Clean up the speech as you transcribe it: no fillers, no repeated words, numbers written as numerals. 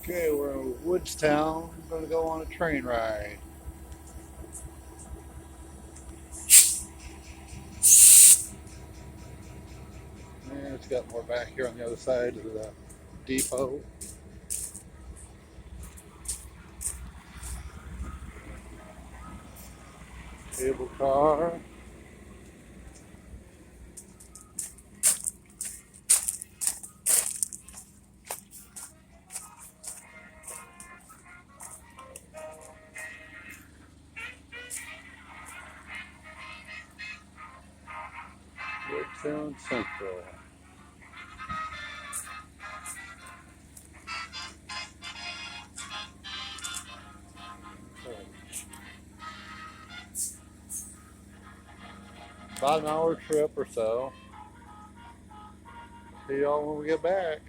Okay, we're in Woodstown. I'm going to go on a train ride. And it's got more back here on the other side of the depot. Cable car. Woodstown Central. About an hour trip or so. See y'all when we get back.